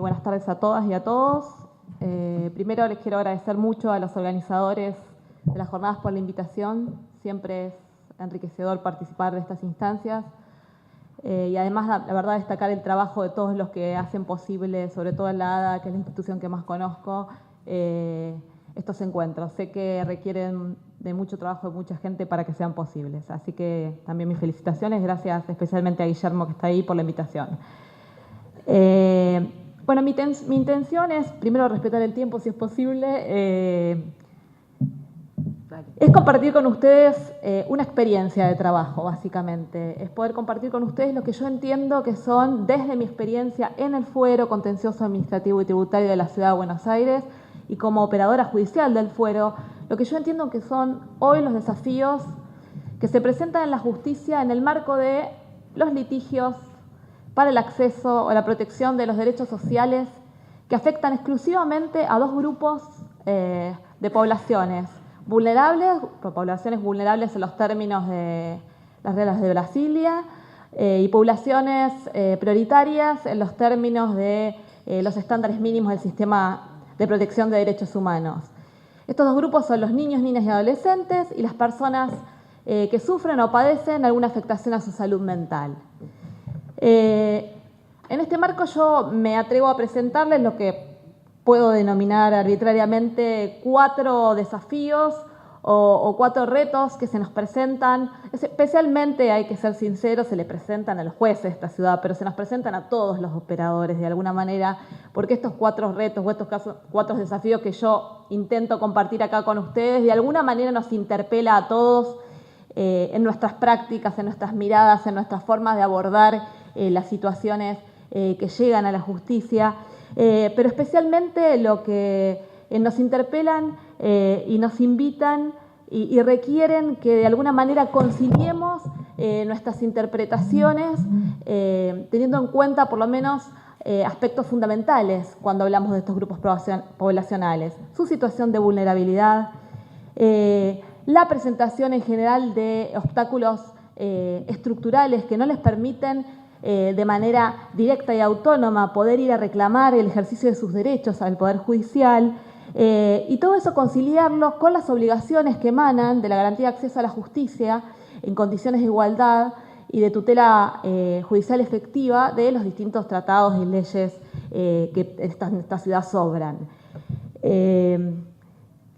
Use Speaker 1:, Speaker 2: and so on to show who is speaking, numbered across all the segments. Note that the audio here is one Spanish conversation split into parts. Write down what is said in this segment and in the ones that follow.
Speaker 1: buenas tardes a todas y a todos. Primero les quiero agradecer mucho a los organizadores de las jornadas por la invitación. Siempre es enriquecedor participar de estas instancias. Y además, la verdad, destacar el trabajo de todos los que hacen posible, sobre todo en la ADA, que es la institución que más conozco, estos encuentros. Sé que requieren de mucho trabajo de mucha gente para que sean posibles. Así que también mis felicitaciones. Gracias especialmente a Guillermo, que está ahí, por la invitación. Bueno, mi intención es, primero, respetar el tiempo, si es posible. Es compartir con ustedes una experiencia de trabajo, básicamente. Es poder compartir con ustedes lo que yo entiendo que son, desde mi experiencia en el Fuero Contencioso Administrativo y Tributario de la Ciudad de Buenos Aires y como operadora judicial del Fuero, lo que yo entiendo que son hoy los desafíos que se presentan en la justicia en el marco de los litigios para el acceso o la protección de los derechos sociales que afectan exclusivamente a dos grupos de poblaciones vulnerables, poblaciones vulnerables en los términos de las reglas de Brasilia, y poblaciones prioritarias en los términos de los estándares mínimos del sistema de protección de derechos humanos. Estos dos grupos son los niños, niñas y adolescentes y las personas que sufren o padecen alguna afectación a su salud mental. En este marco yo me atrevo a presentarles lo que puedo denominar arbitrariamente 4 desafíos o 4 retos que se nos presentan. Especialmente, hay que ser sinceros, se le presentan a los jueces de esta ciudad, pero se nos presentan a todos los operadores de alguna manera, porque estos 4 retos o estos 4 desafíos que yo intento compartir acá con ustedes, de alguna manera nos interpela a todos en nuestras prácticas, en nuestras miradas, en nuestras formas de abordar las situaciones que llegan a la justicia, pero especialmente lo que nos interpelan y nos invitan y requieren que de alguna manera conciliemos nuestras interpretaciones, teniendo en cuenta por lo menos aspectos fundamentales cuando hablamos de estos grupos poblacionales: su situación de vulnerabilidad, la presentación en general de obstáculos estructurales que no les permiten de manera directa y autónoma poder ir a reclamar el ejercicio de sus derechos al Poder Judicial, y todo eso conciliarlo con las obligaciones que emanan de la garantía de acceso a la justicia en condiciones de igualdad y de tutela judicial efectiva de los distintos tratados y leyes que en esta ciudad sobran.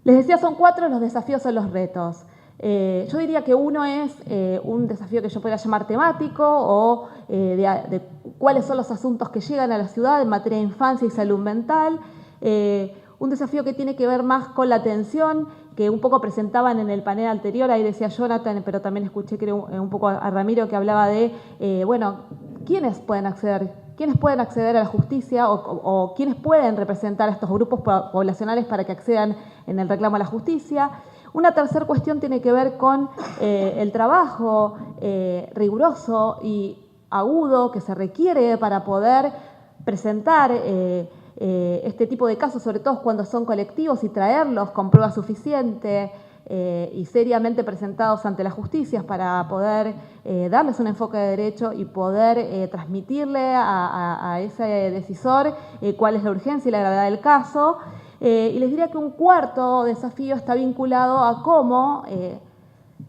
Speaker 1: Les decía, son 4 los desafíos o los retos. Yo diría que uno es un desafío que yo podría llamar temático o de cuáles son los asuntos que llegan a la ciudad en materia de infancia y salud mental. Un desafío que tiene que ver más con la atención, que un poco presentaban en el panel anterior, ahí decía Jonathan, pero también escuché creo un poco a Ramiro que hablaba de, bueno, ¿quiénes pueden acceder a la justicia o quiénes pueden representar a estos grupos poblacionales para que accedan en el reclamo a la justicia? Una tercera cuestión tiene que ver con el trabajo riguroso y agudo que se requiere para poder presentar este tipo de casos, sobre todo cuando son colectivos, y traerlos con prueba suficiente y seriamente presentados ante las justicias para poder darles un enfoque de derecho y poder transmitirle a ese decisor cuál es la urgencia y la gravedad del caso. Y les diría que un cuarto desafío está vinculado a cómo,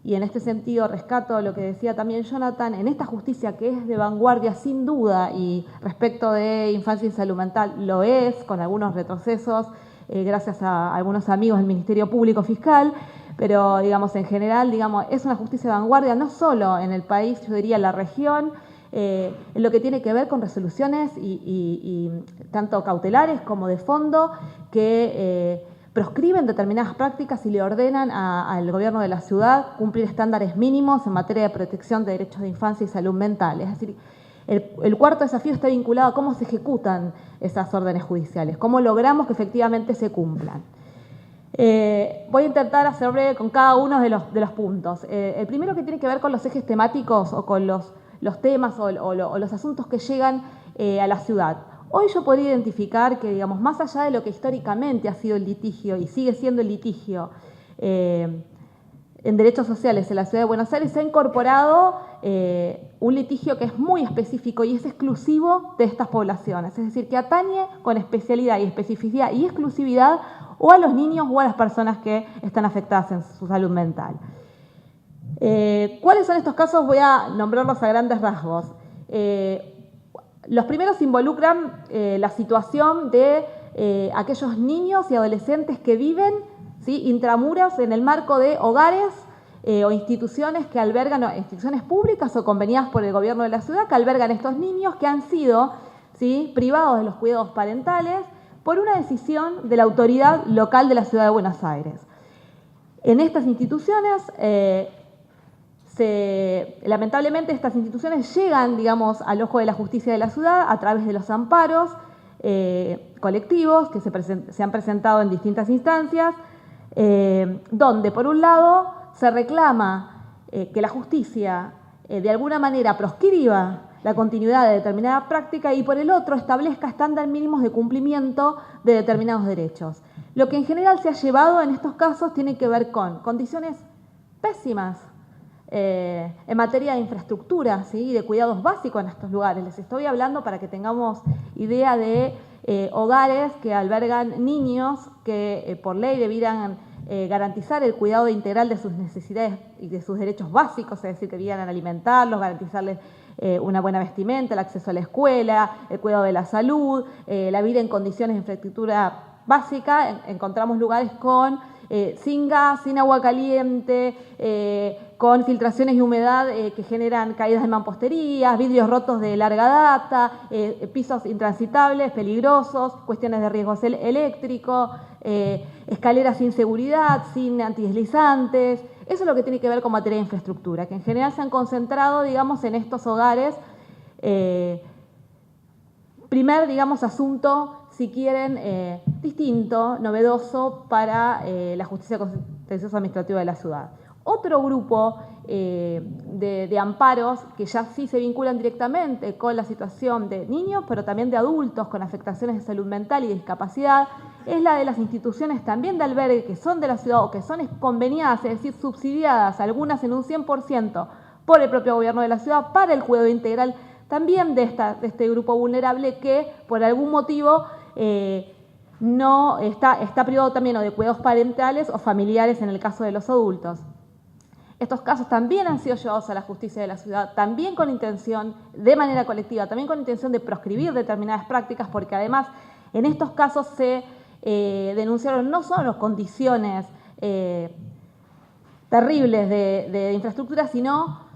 Speaker 1: y en este sentido rescato lo que decía también Jonathan, en esta justicia que es de vanguardia sin duda y respecto de infancia y salud mental lo es, con algunos retrocesos, gracias a algunos amigos del Ministerio Público Fiscal, pero digamos en general es una justicia de vanguardia no solo en el país, yo diría en la región, en lo que tiene que ver con resoluciones y tanto cautelares como de fondo que proscriben determinadas prácticas y le ordenan al gobierno de la ciudad cumplir estándares mínimos en materia de protección de derechos de infancia y salud mental. Es decir, el cuarto desafío está vinculado a cómo se ejecutan esas órdenes judiciales, cómo logramos que efectivamente se cumplan. Voy a intentar hacer breve con cada uno de los puntos. El primero, que tiene que ver con los ejes temáticos o con los temas o los asuntos que llegan a la ciudad. Hoy yo podría identificar que, digamos, más allá de lo que históricamente ha sido el litigio y sigue siendo el litigio en derechos sociales en la Ciudad de Buenos Aires se ha incorporado un litigio que es muy específico y es exclusivo de estas poblaciones, es decir, que atañe con especialidad y especificidad y exclusividad o a los niños o a las personas que están afectadas en su salud mental. ¿Cuáles son estos casos? Voy a nombrarlos a grandes rasgos. Los primeros involucran la situación de aquellos niños y adolescentes que viven, ¿sí?, intramuros en el marco de hogares o instituciones que albergan, instituciones públicas o conveniadas por el gobierno de la ciudad, que albergan estos niños que han sido, ¿sí?, privados de los cuidados parentales por una decisión de la autoridad local de la Ciudad de Buenos Aires. En estas instituciones, lamentablemente estas instituciones llegan, digamos, al ojo de la justicia de la ciudad a través de los amparos colectivos que se han presentado en distintas instancias, donde por un lado se reclama que la justicia de alguna manera proscriba la continuidad de determinada práctica y por el otro establezca estándares mínimos de cumplimiento de determinados derechos. Lo que en general se ha llevado en estos casos tiene que ver con condiciones pésimas en materia de infraestructura, ¿sí?, y de cuidados básicos en estos lugares. Les estoy hablando para que tengamos idea de hogares que albergan niños que por ley debieran garantizar el cuidado integral de sus necesidades y de sus derechos básicos, es decir, que debieran alimentarlos, garantizarles una buena vestimenta, el acceso a la escuela, el cuidado de la salud, la vida en condiciones de infraestructura básica. Encontramos lugares con sin gas, sin agua caliente, con filtraciones y humedad que generan caídas de mamposterías, vidrios rotos de larga data, pisos intransitables, peligrosos, cuestiones de riesgos eléctricos, escaleras sin seguridad, sin antideslizantes. Eso es lo que tiene que ver con materia de infraestructura, que en general se han concentrado, digamos, en estos hogares. Primer, digamos, asunto, si quieren, distinto, novedoso para la justicia contenciosa administrativa de la ciudad. Otro grupo de amparos que ya sí se vinculan directamente con la situación de niños, pero también de adultos con afectaciones de salud mental y discapacidad, es la de las instituciones también de albergue que son de la ciudad o que son conveniadas, es decir, subsidiadas, algunas en un 100% por el propio gobierno de la ciudad para el cuidado integral también de este grupo vulnerable que por algún motivo no está privado también o de cuidados parentales o familiares en el caso de los adultos. Estos casos también han sido llevados a la justicia de la ciudad, también con intención, de manera colectiva, también con intención de proscribir determinadas prácticas, porque además en estos casos se denunciaron no solo condiciones terribles de infraestructura, sino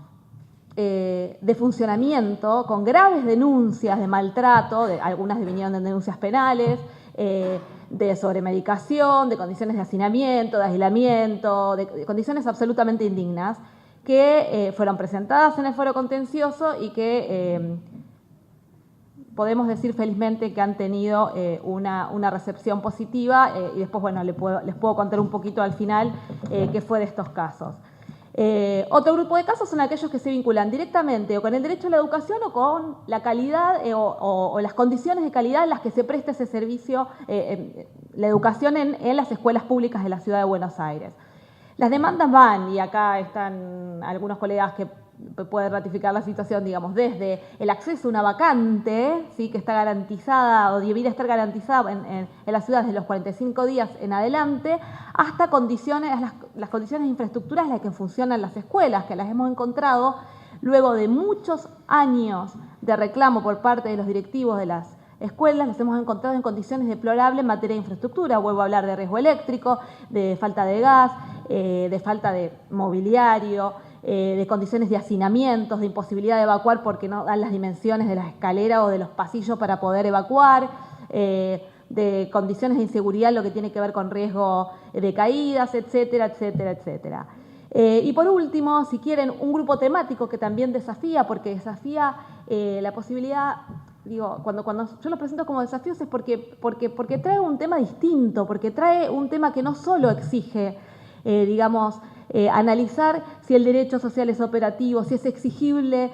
Speaker 1: de funcionamiento, con graves denuncias de maltrato, algunas vinieron de denuncias penales, de sobremedicación, de condiciones de hacinamiento, de aislamiento, de condiciones absolutamente indignas, que fueron presentadas en el foro contencioso y que podemos decir felizmente que han tenido una recepción positiva y después, bueno, les puedo contar un poquito al final qué fue de estos casos. Otro grupo de casos son aquellos que se vinculan directamente o con el derecho a la educación o con la calidad o las condiciones de calidad en las que se presta ese servicio, la educación en las escuelas públicas de la Ciudad de Buenos Aires. Las demandas van, y acá están algunos colegas que pueden ratificar la situación, digamos, desde el acceso a una vacante, ¿sí?, que está garantizada o debería estar garantizada en la ciudad desde los 45 días en adelante, hasta condiciones, las condiciones de infraestructura en las que funcionan las escuelas, que las hemos encontrado luego de muchos años de reclamo por parte de los directivos de las escuelas, las hemos encontrado en condiciones deplorables en materia de infraestructura. Vuelvo a hablar de riesgo eléctrico, de falta de gas, de falta de mobiliario, de condiciones de hacinamientos, de imposibilidad de evacuar porque no dan las dimensiones de las escaleras o de los pasillos para poder evacuar, de condiciones de inseguridad, lo que tiene que ver con riesgo de caídas, etcétera, etcétera, etcétera. Y por último, si quieren, un grupo temático que también desafía, porque desafía la posibilidad, digo, cuando yo lo presento como desafíos es porque trae un tema distinto, porque trae un tema que no solo exige, digamos, analizar si el derecho social es operativo, si es exigible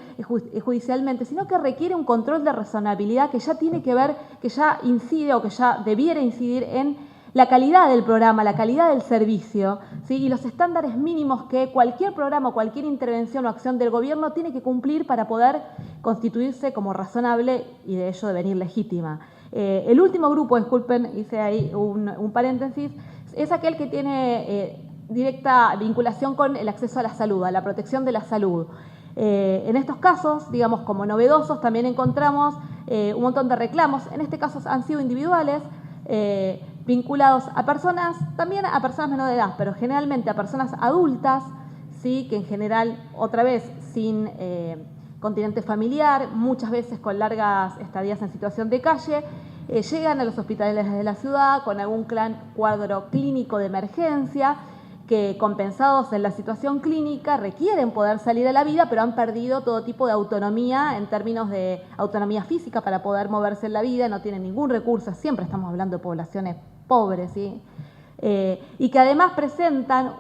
Speaker 1: judicialmente, sino que requiere un control de razonabilidad que ya tiene que ver, que ya incide o que ya debiera incidir en la calidad del programa, la calidad del servicio, ¿sí? Y los estándares mínimos que cualquier programa, cualquier intervención o acción del gobierno tiene que cumplir para poder constituirse como razonable y de ello devenir legítima. El último grupo, disculpen, hice ahí un paréntesis, es aquel que tiene directa vinculación con el acceso a la salud, a la protección de la salud. En estos casos, digamos, como novedosos, también encontramos un montón de reclamos. En este caso han sido individuales, vinculados a personas, también a personas menores de edad, pero generalmente a personas adultas, ¿sí? Que en general, otra vez, sin continente familiar, muchas veces con largas estadías en situación de calle, llegan a los hospitales de la ciudad con algún cuadro clínico de emergencia, que compensados en la situación clínica requieren poder salir a la vida, pero han perdido todo tipo de autonomía en términos de autonomía física para poder moverse en la vida, no tienen ningún recurso, siempre estamos hablando de poblaciones pobres, ¿sí? Y que además presentan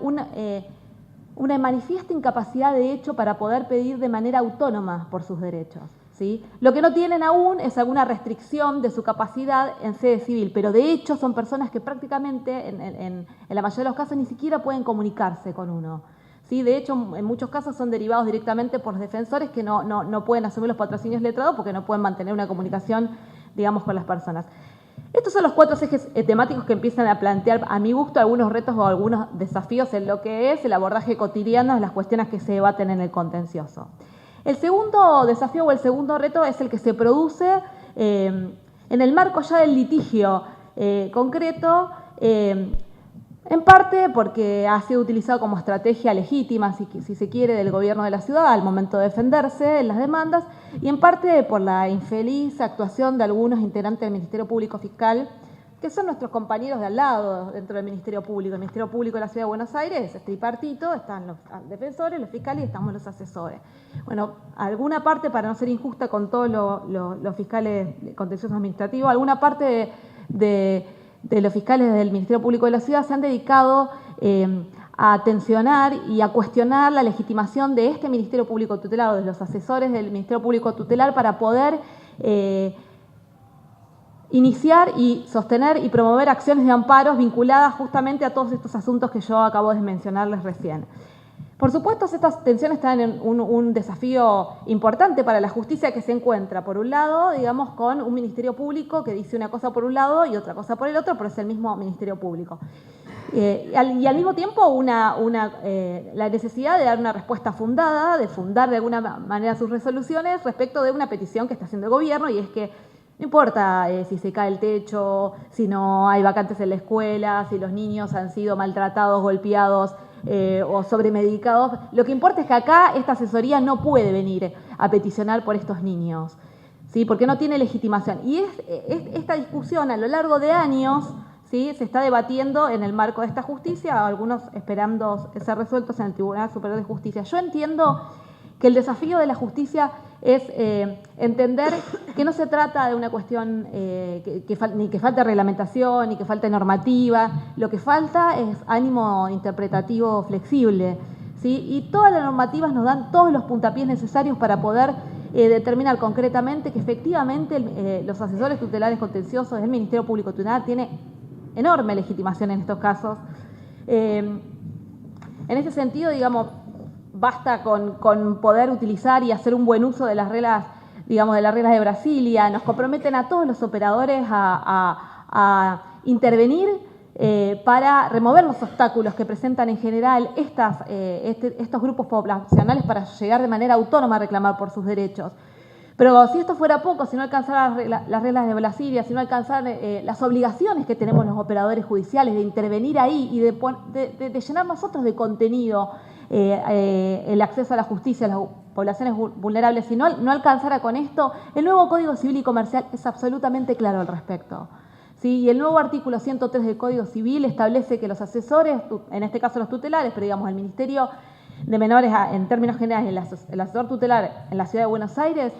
Speaker 1: una manifiesta incapacidad de hecho para poder pedir de manera autónoma por sus derechos, ¿sí? Lo que no tienen aún es alguna restricción de su capacidad en sede civil, pero de hecho son personas que prácticamente, en la mayoría de los casos, ni siquiera pueden comunicarse con uno, ¿sí? De hecho, en muchos casos son derivados directamente por defensores que no pueden asumir los patrocinios letrados porque no pueden mantener una comunicación, digamos, con las personas. Estos son los 4 ejes temáticos que empiezan a plantear, a mi gusto, algunos retos o algunos desafíos en lo que es el abordaje cotidiano de las cuestiones que se debaten en el contencioso. El segundo desafío o el segundo reto es el que se produce en el marco ya del litigio concreto, en parte porque ha sido utilizado como estrategia legítima, si se quiere, del gobierno de la ciudad al momento de defenderse en las demandas, y en parte por la infeliz actuación de algunos integrantes del Ministerio Público Fiscal, que son nuestros compañeros de al lado dentro del Ministerio Público. El Ministerio Público de la Ciudad de Buenos Aires es tripartito, están los defensores, los fiscales y estamos los asesores. Bueno, alguna parte, para no ser injusta con todos los fiscales contenciosos administrativos, alguna parte de los fiscales del Ministerio Público de la Ciudad se han dedicado a tensionar y a cuestionar la legitimación de este Ministerio Público Tutelar o de los asesores del Ministerio Público Tutelar para poder iniciar y sostener y promover acciones de amparos vinculadas justamente a todos estos asuntos que yo acabo de mencionarles recién. Por supuesto, estas tensiones están en un desafío importante para la justicia que se encuentra, por un lado, digamos, con un Ministerio Público que dice una cosa por un lado y otra cosa por el otro, pero es el mismo Ministerio Público. Y al mismo tiempo la necesidad de dar una respuesta fundada, de fundar de alguna manera sus resoluciones respecto de una petición que está haciendo el gobierno, y es que no importa si se cae el techo, si no hay vacantes en la escuela, si los niños han sido maltratados, golpeados o sobremedicados. Lo que importa es que acá esta asesoría no puede venir a peticionar por estos niños, ¿sí? Porque no tiene legitimación. Y esta discusión a lo largo de años, ¿sí? Se está debatiendo en el marco de esta justicia, algunos esperando ser resueltos en el Tribunal Superior de Justicia. Yo entiendo que el desafío de la justicia es entender que no se trata de una cuestión ni que falte reglamentación, ni que falte normativa, lo que falta es ánimo interpretativo flexible, ¿sí? Y todas las normativas nos dan todos los puntapiés necesarios para poder determinar concretamente que efectivamente los asesores tutelares contenciosos del Ministerio Público Tutelar tiene enorme legitimación en estos casos. En ese sentido, digamos, basta con poder utilizar y hacer un buen uso de las reglas, digamos, de las reglas de Brasilia. Nos comprometen a todos los operadores a intervenir para remover los obstáculos que presentan en general estos grupos poblacionales para llegar de manera autónoma a reclamar por sus derechos. Pero si esto fuera poco, si no alcanzaran las reglas de Brasilia, si no alcanzaran las obligaciones que tenemos los operadores judiciales de intervenir ahí y de llenar nosotros de contenido el acceso a la justicia a las poblaciones vulnerables, si no alcanzara con esto, el nuevo Código Civil y Comercial es absolutamente claro al respecto, ¿sí? Y el nuevo artículo 103 del Código Civil establece que los asesores, en este caso los tutelares, pero digamos el Ministerio de Menores en términos generales, el asesor tutelar en la Ciudad de Buenos Aires,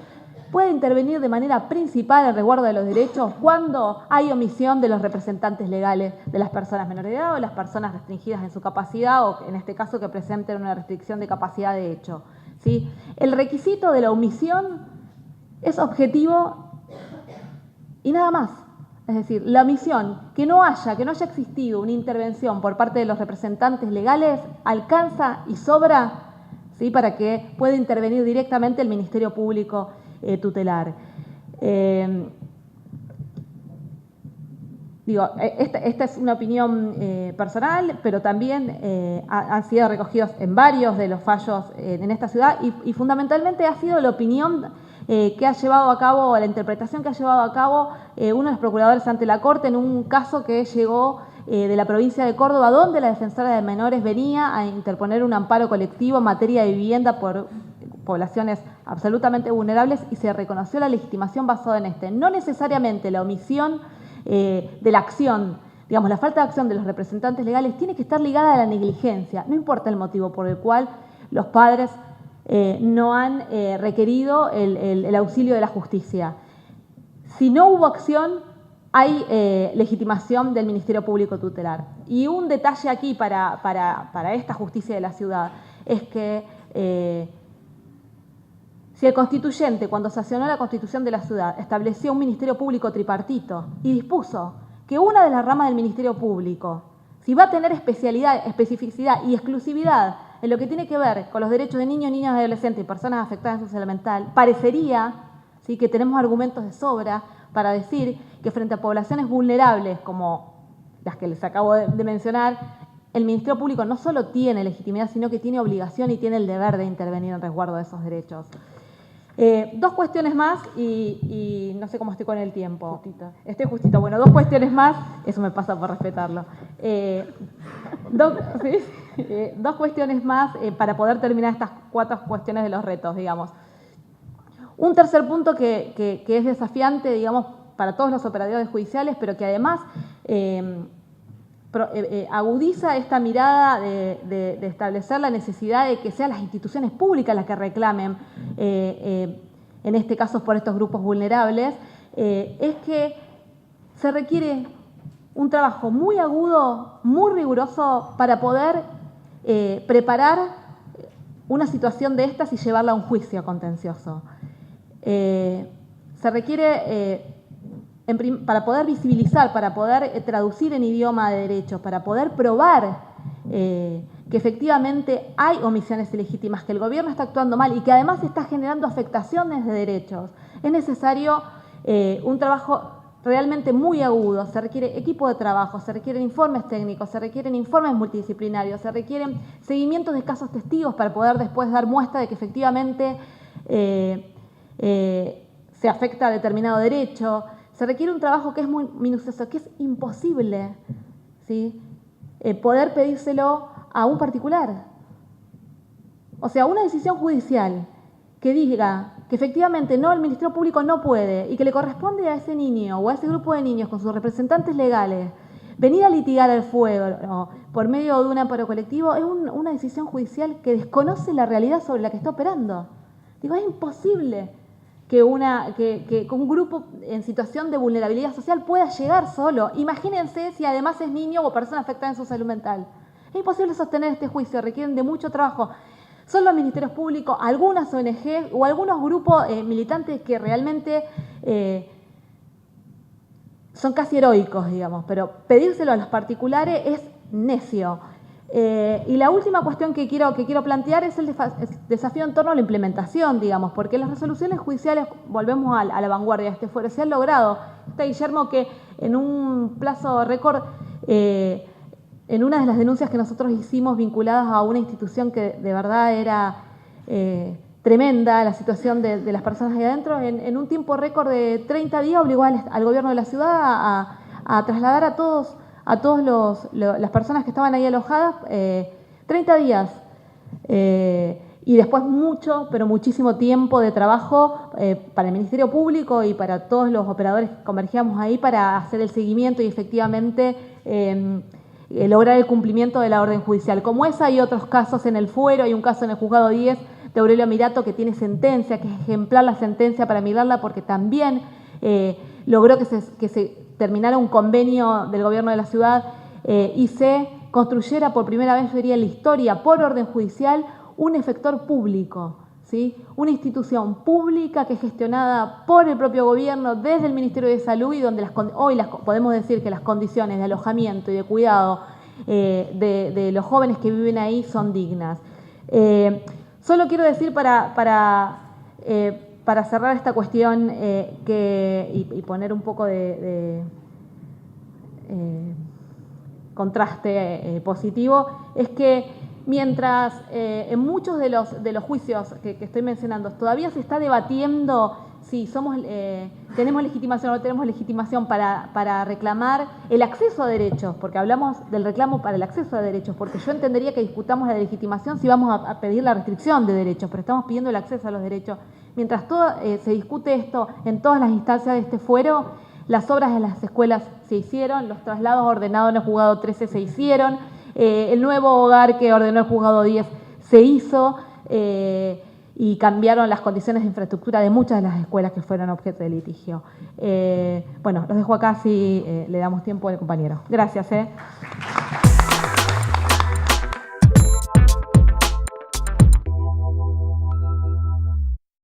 Speaker 1: puede intervenir de manera principal en resguardo de los derechos cuando hay omisión de los representantes legales de las personas menores de edad o las personas restringidas en su capacidad o, en este caso, que presenten una restricción de capacidad de hecho, ¿sí? El requisito de la omisión es objetivo y nada más. Es decir, la omisión, que no haya existido una intervención por parte de los representantes legales, alcanza y sobra, ¿sí?, para que pueda intervenir directamente el Ministerio Público tutelar. Esta es una opinión personal, pero también han sido recogidos en varios de los fallos en esta ciudad y fundamentalmente ha sido la opinión que ha llevado a cabo, la interpretación que ha llevado a cabo uno de los procuradores ante la Corte en un caso que llegó de la provincia de Córdoba, donde la defensora de menores venía a interponer un amparo colectivo en materia de vivienda por poblaciones absolutamente vulnerables y se reconoció la legitimación basada en no necesariamente la omisión de la acción, digamos, la falta de acción de los representantes legales tiene que estar ligada a la negligencia, no importa el motivo por el cual los padres no han requerido el auxilio de la justicia. Si no hubo acción, hay legitimación del Ministerio Público tutelar. Y un detalle aquí para esta justicia de la ciudad es que si el constituyente, cuando sancionó la Constitución de la ciudad, estableció un Ministerio Público tripartito y dispuso que una de las ramas del Ministerio Público, si va a tener especialidad, especificidad y exclusividad en lo que tiene que ver con los derechos de niños, niñas, adolescentes y personas afectadas en su salud mental, parecería, ¿sí?, que tenemos argumentos de sobra para decir que frente a poblaciones vulnerables como las que les acabo de mencionar, el Ministerio Público no solo tiene legitimidad, sino que tiene obligación y tiene el deber de intervenir en resguardo de esos derechos. Dos cuestiones más y no sé cómo estoy con el tiempo. Justito. Estoy justito. Bueno, dos cuestiones más, eso me pasa por respetarlo. Dos cuestiones más para poder terminar estas 4 cuestiones de los retos, digamos. Un tercer punto que es desafiante, digamos, para todos los operadores judiciales, pero que además agudiza esta mirada de establecer la necesidad de que sean las instituciones públicas las que reclamen, en este caso por estos grupos vulnerables, es que se requiere un trabajo muy agudo, muy riguroso para poder preparar una situación de estas y llevarla a un juicio contencioso. Se requiere para poder visibilizar, para poder traducir en idioma de derecho, para poder probar que efectivamente hay omisiones ilegítimas, que el gobierno está actuando mal y que además está generando afectaciones de derechos, es necesario un trabajo realmente muy agudo. Se requiere equipo de trabajo, se requieren informes técnicos, se requieren informes multidisciplinarios, se requieren seguimientos de casos testigos para poder después dar muestra de que efectivamente se afecta a determinado derecho. Se requiere un trabajo que es muy minucioso, que es imposible, ¿sí?, poder pedírselo a un particular. O sea, una decisión judicial que diga que efectivamente no, el Ministerio Público no puede y que le corresponde a ese niño o a ese grupo de niños con sus representantes legales venir a litigar al fuego por medio de un amparo colectivo, es una decisión judicial que desconoce la realidad sobre la que está operando. Digo, es imposible que un grupo en situación de vulnerabilidad social pueda llegar solo. Imagínense si además es niño o persona afectada en su salud mental. Es imposible sostener este juicio, requieren de mucho trabajo. Son los ministerios públicos, algunas ONG o algunos grupos militantes que realmente son casi heroicos, digamos, pero pedírselo a los particulares es necio. Y la última cuestión que quiero plantear es el desafío en torno a la implementación, digamos, porque las resoluciones judiciales, volvemos a la vanguardia de este fuero, se han logrado. Está Guillermo que en un plazo récord, en una de las denuncias que nosotros hicimos vinculadas a una institución que de verdad era tremenda, la situación de las personas ahí adentro, en un tiempo récord de 30 días obligó al gobierno de la ciudad a trasladar a todas las personas que estaban ahí alojadas, 30 días. Y después mucho, pero muchísimo tiempo de trabajo para el Ministerio Público y para todos los operadores que convergíamos ahí para hacer el seguimiento y efectivamente lograr el cumplimiento de la orden judicial. Como esa hay otros casos en el fuero, hay un caso en el juzgado 10 de Aurelio Mirato que tiene sentencia, que es ejemplar la sentencia para mirarla porque también logró que se terminara un convenio del gobierno de la ciudad y se construyera por primera vez, yo diría, en la historia, por orden judicial, un efector público, ¿sí? Una institución pública que es gestionada por el propio gobierno desde el Ministerio de Salud y donde hoy podemos decir que las condiciones de alojamiento y de cuidado de los jóvenes que viven ahí son dignas. Solo quiero decir para cerrar esta cuestión y poner un poco de contraste positivo, es que mientras en muchos de los juicios que estoy mencionando todavía se está debatiendo si tenemos legitimación o no tenemos legitimación para reclamar el acceso a derechos, porque hablamos del reclamo para el acceso a derechos, porque yo entendería que discutamos la legitimación si vamos a pedir la restricción de derechos, pero estamos pidiendo el acceso a los derechos. Mientras se discute esto en todas las instancias de este fuero, las obras en las escuelas se hicieron, los traslados ordenados en el juzgado 13 se hicieron, el nuevo hogar que ordenó el juzgado 10 se hizo y cambiaron las condiciones de infraestructura de muchas de las escuelas que fueron objeto de litigio. Bueno, los dejo acá si le damos tiempo al compañero. Gracias.